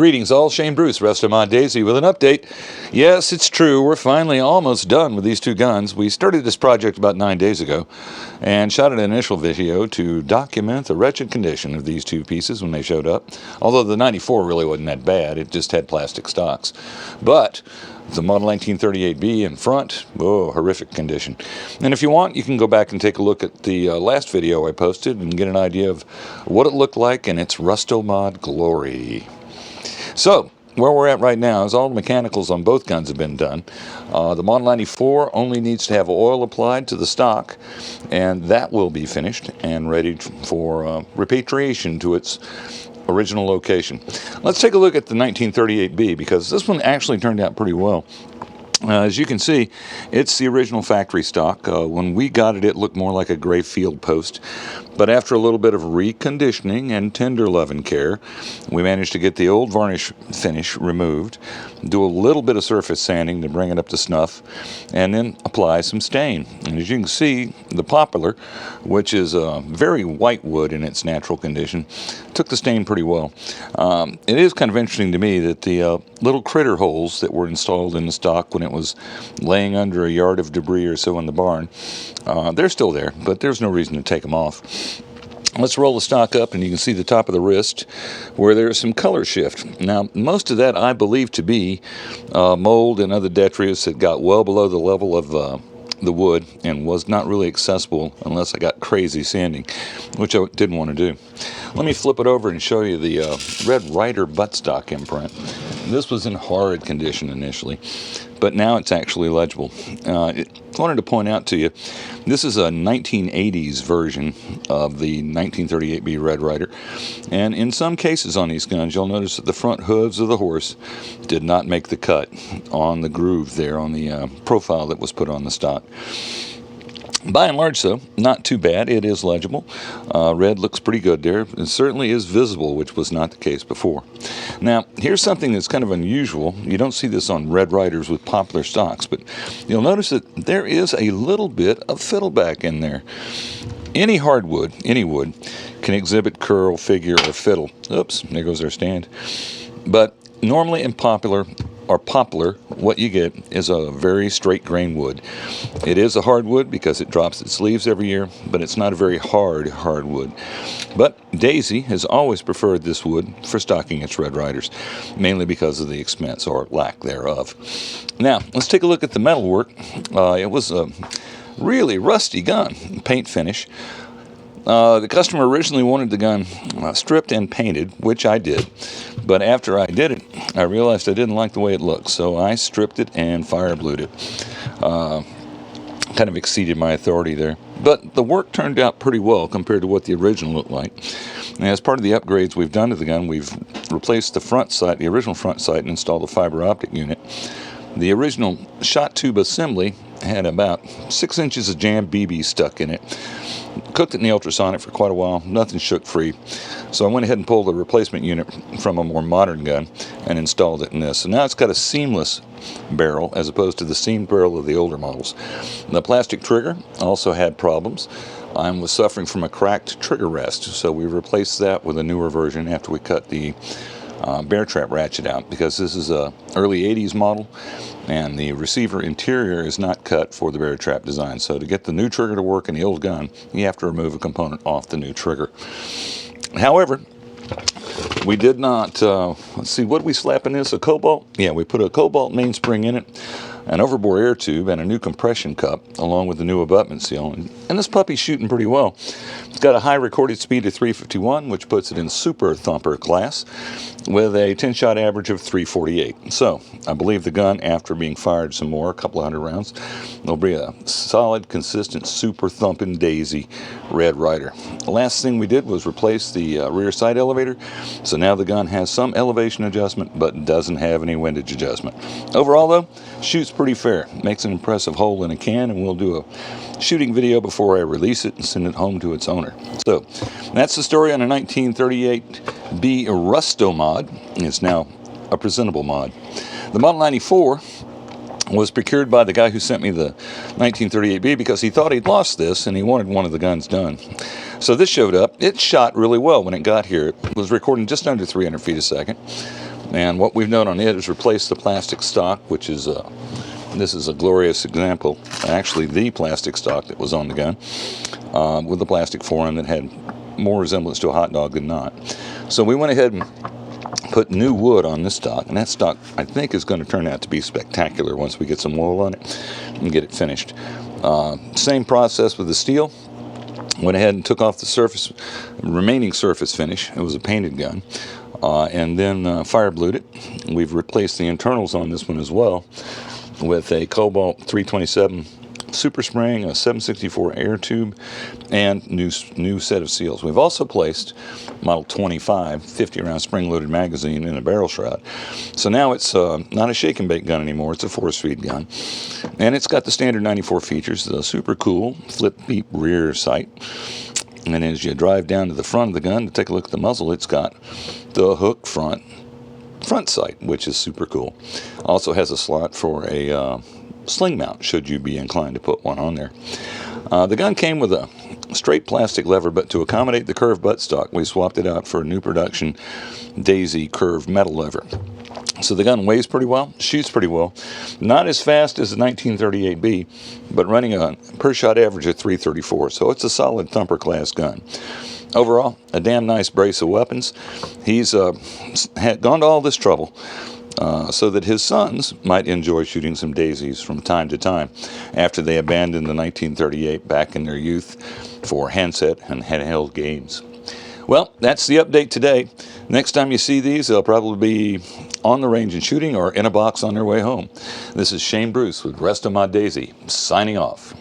Greetings all, Shane Bruce, Rest of My Daisy with an update. Yes, it's true, we're finally almost done with these two guns. We started this project about 9 days ago and shot an initial video to document the wretched condition of these two pieces when they showed up. Although the 94 really wasn't that bad, it just had plastic stocks. But the model 1938B in front, oh, horrific condition. And if you want, you can go back and take a look at the last video I posted and get an idea of what it looked like in its Rustomod glory. So, where we're at right now is all the mechanicals on both guns have been done. The Model 94 only needs to have oil applied to the stock, and that will be finished and ready for repatriation to its original location. Let's take a look at the 1938B, because this one actually turned out pretty well. As you can see, it's the original factory stock. When we got it, it looked more like a gray field post. But after a little bit of reconditioning and tender love and care, we managed to get the old varnish finish removed, do a little bit of surface sanding to bring it up to snuff, and then apply some stain. And as you can see, the poplar, which is a very white wood in its natural condition, took the stain pretty well. It is kind of interesting to me that the little critter holes that were installed in the stock when it was laying under a yard of debris or so in the barn, they're still there, but there's no reason to take them off. Let's roll the stock up, and you can see the top of the wrist where there's some color shift. Now, most of that I believe to be mold and other detritus that got well below the level of the wood and was not really accessible unless I got crazy sanding, which I didn't want to do. Let me flip it over and show you the Red Ryder buttstock imprint. This was in horrid condition initially, but now it's actually legible. I wanted to point out to you, this is a 1980's version of the 1938B Red Ryder, and in some cases on these guns, you'll notice that the front hooves of the horse did not make the cut on the groove there on the profile that was put on the stock. By and large, though, not too bad. It is legible. Red looks pretty good there. It certainly is visible, which was not the case before. Now, here's something that's kind of unusual. You don't see this on Red Ryders with poplar stocks, but you'll notice that there is a little bit of fiddleback in there. Any hardwood, any wood, can exhibit curl, figure, or fiddle. Oops, there goes our stand. But normally in poplar, what you get is a very straight grain wood. It is a hardwood because it drops its leaves every year, but it's not a very hardwood. But Daisy has always preferred this wood for stocking its Red Ryders, mainly because of the expense or lack thereof. Now, let's take a look at the metalwork. It was a really rusty gun, paint finish. The customer originally wanted the gun stripped and painted, which I did. But after I did it, I realized I didn't like the way it looked, so I stripped it and fire blued it. Kind of exceeded my authority there. But the work turned out pretty well compared to what the original looked like. And as part of the upgrades we've done to the gun, we've replaced the front sight, the original front sight, and installed a fiber optic unit. The original shot tube assembly had about 6 inches of jammed BB stuck in it. Cooked it in the ultrasonic for quite a while. Nothing shook free. So I went ahead and pulled a replacement unit from a more modern gun and installed it in this. So now it's got a seamless barrel as opposed to the seamed barrel of the older models. The plastic trigger also had problems. I was suffering from a cracked trigger rest, so we replaced that with a newer version after we cut the bear trap ratchet out, because this is a early 80s model and the receiver interior is not cut for the bear trap design. So to get the new trigger to work in the old gun, you have to remove a component off the new trigger. However, we did not, let's see, what did we slap in this? A cobalt? Yeah, we put a cobalt mainspring in it, an overbore air tube, and a new compression cup, along with the new abutment seal. And this puppy's shooting pretty well. It's got a high recorded speed of 351, which puts it in super thumper class, with a 10-shot average of 348. So, I believe the gun, after being fired some more, a couple of hundred rounds, will be a solid, consistent, super thumping Daisy Red Ryder. The last thing we did was replace the rear sight elevator, so now the gun has some elevation adjustment, but doesn't have any windage adjustment. Overall, though, shoots pretty fair. Makes an impressive hole in a can, and we'll do a shooting video before I release it and send it home to its owner. So, that's the story on a 1938B Rustomod. It's now a presentable mod. The Model 94 was procured by the guy who sent me the 1938B because he thought he'd lost this and he wanted one of the guns done. So this showed up. It shot really well when it got here. It was recording just under 300 feet a second. And what we've done on it is replace the plastic stock, which is this is a glorious example, actually the plastic stock that was on the gun, with a plastic forend that had more resemblance to a hot dog than not. So we went ahead and put new wood on this stock, and that stock I think is going to turn out to be spectacular once we get some oil on it and get it finished. Same process with the steel. Went ahead and took off the remaining surface finish. It was a painted gun, and then fire blued it. We've replaced the internals on this one as well with a Cobalt 327 Super Spring, a 764 air tube, and new set of seals. We've also placed Model 25 50-round spring-loaded magazine in a barrel shroud. So now it's not a shake and bake gun anymore. It's a force-feed gun, and it's got the standard 94 features: the super cool flip beep rear sight. And as you drive down to the front of the gun to take a look at the muzzle, it's got the hook front sight, which is super cool. Also has a slot for a sling mount, should you be inclined to put one on there. The gun came with a straight plastic lever, but to accommodate the curved buttstock, we swapped it out for a new production Daisy curved metal lever. So the gun weighs pretty well, shoots pretty well. Not as fast as the 1938B, but running a per shot average of 334. So it's a solid thumper class gun. Overall, a damn nice brace of weapons. He's had gone to all this trouble so that his sons might enjoy shooting some daisies from time to time after they abandoned the 1938 back in their youth for handset and handheld games. Well, that's the update today. Next time you see these, they'll probably be on the range and shooting or in a box on their way home. This is Shane Bruce with Rest of My Daisy, signing off.